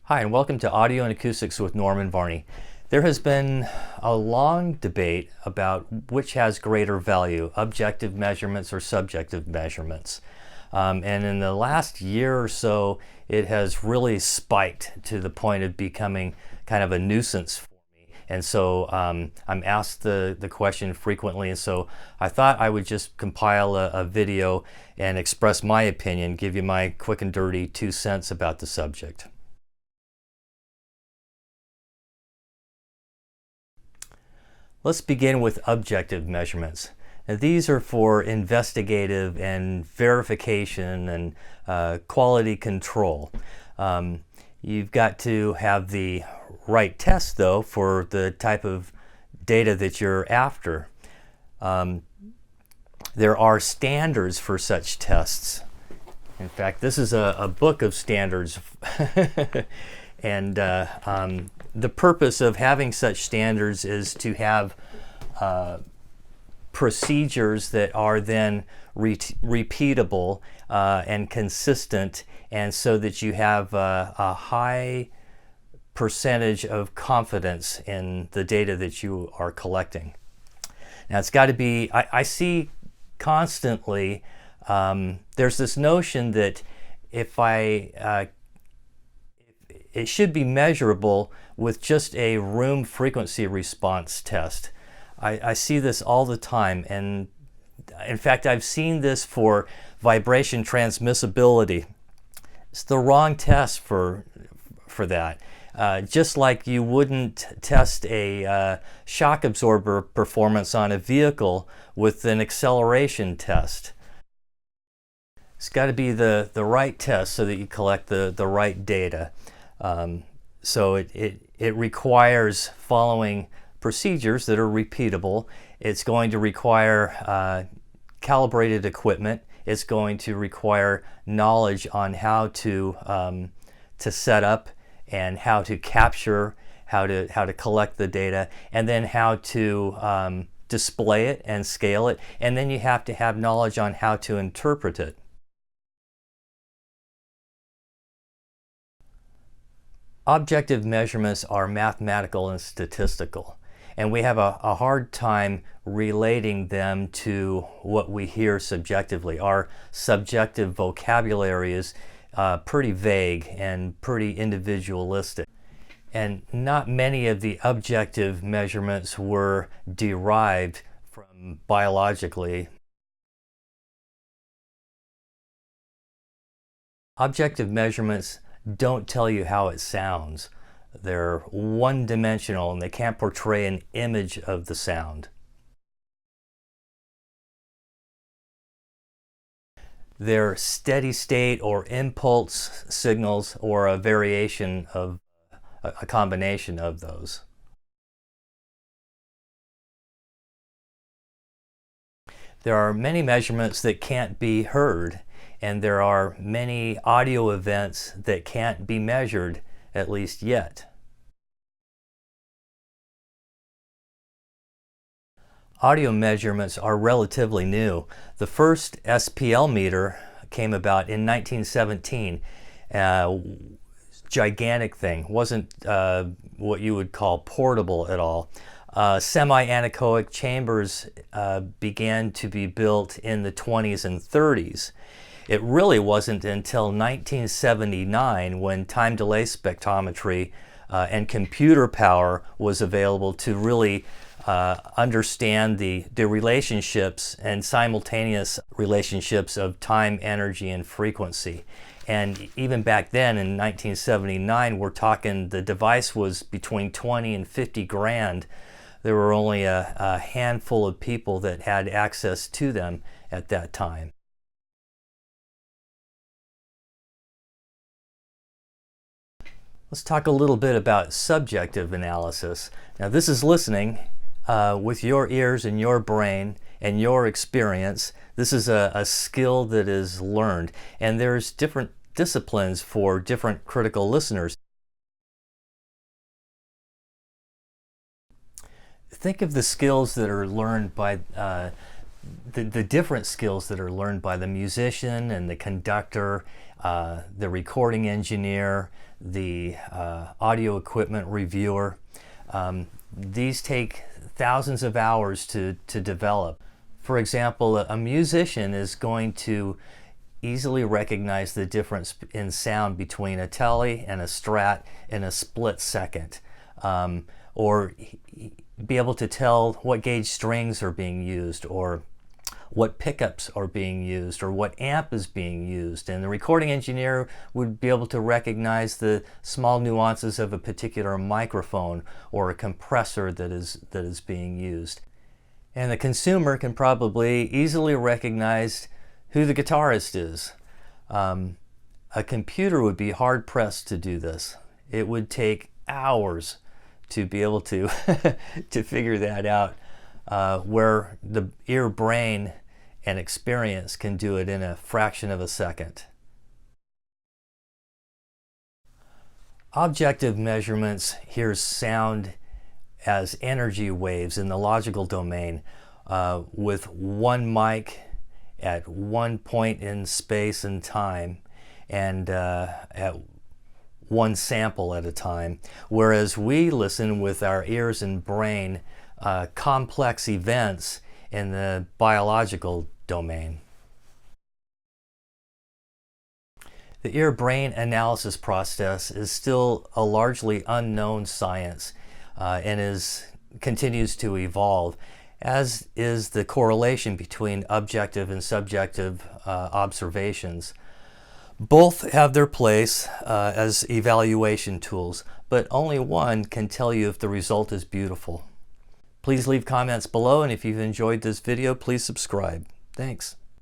Hi, and welcome to Audio and Acoustics with Norman Varney. There has been a long debate about which has greater value, objective measurements or subjective measurements. And in the last year or so, it has really spiked to the point of becoming kind of a nuisance for me. And so I'm asked the question frequently, and so I thought I would just compile a video and express my opinion, give you my quick and dirty 2 cents about the subject. Let's begin with objective measurements. Now, these are for investigative and verification and quality control. You've got to have the right test, though, for the type of data that you're after. There are standards for such tests. In fact, this is a book of standards. And the purpose of having such standards is to have procedures that are then repeatable and consistent, and so that you have a high percentage of confidence in the data that you are collecting. Now, it's got to be, I see constantly, there's this notion that it should be measurable with just a room frequency response test. I see this all the time, and in fact I've seen this for vibration transmissibility. It's the wrong test for that. Just like you wouldn't test a shock absorber performance on a vehicle with an acceleration test. It's got to be the right test so that you collect the right data. So it requires following procedures that are repeatable. It's going to require calibrated equipment. It's going to require knowledge on how to set up and how to capture, how to collect the data, and then how to display it and scale it. And then you have to have knowledge on how to interpret it. Objective measurements are mathematical and statistical, and we have a hard time relating them to what we hear subjectively. Our subjective vocabulary is pretty vague and pretty individualistic, and not many of the objective measurements were derived from biologically. Objective measurements don't tell you how it sounds. They're one-dimensional and they can't portray an image of the sound. They're steady state or impulse signals, or a variation of a combination of those. There are many measurements that can't be heard, and there are many audio events that can't be measured, at least yet. Audio measurements are relatively new. The first SPL meter came about in 1917. Gigantic thing. Wasn't what you would call portable at all. Semi-anechoic chambers began to be built in the 20s and 30s. It really wasn't until 1979 when time delay spectrometry and computer power was available to really understand the relationships and simultaneous relationships of time, energy, and frequency. And even back then in 1979, we're talking the device was between 20 and 50 grand. There were only a handful of people that had access to them at that time. Let's talk a little bit about subjective analysis. Now, this is listening with your ears and your brain and your experience. This is a skill that is learned, and there's different disciplines for different critical listeners. Think of the skills that are learned by the different skills that are learned by the musician and the conductor, the recording engineer, the audio equipment reviewer. These take thousands of hours to develop. For example, a musician is going to easily recognize the difference in sound between a tele and a strat in a split second, or be able to tell what gauge strings are being used, or what pickups are being used, or what amp is being used. And the recording engineer would be able to recognize the small nuances of a particular microphone or a compressor that is being used. And the consumer can probably easily recognize who the guitarist is. A computer would be hard pressed to do this. It would take hours to be able to to figure that out, where the ear, brain, and experience can do it in a fraction of a second. Objective measurements hears sound as energy waves in the logical domain, with one mic at one point in space and time, and at one sample at a time, whereas we listen with our ears and brain complex events in the biological domain. The ear-brain analysis process is still a largely unknown science, and continues to evolve, as is the correlation between objective and subjective observations. Both have their place as evaluation tools, but only one can tell you if the result is beautiful. Please leave comments below, and if you've enjoyed this video, please subscribe. Thanks.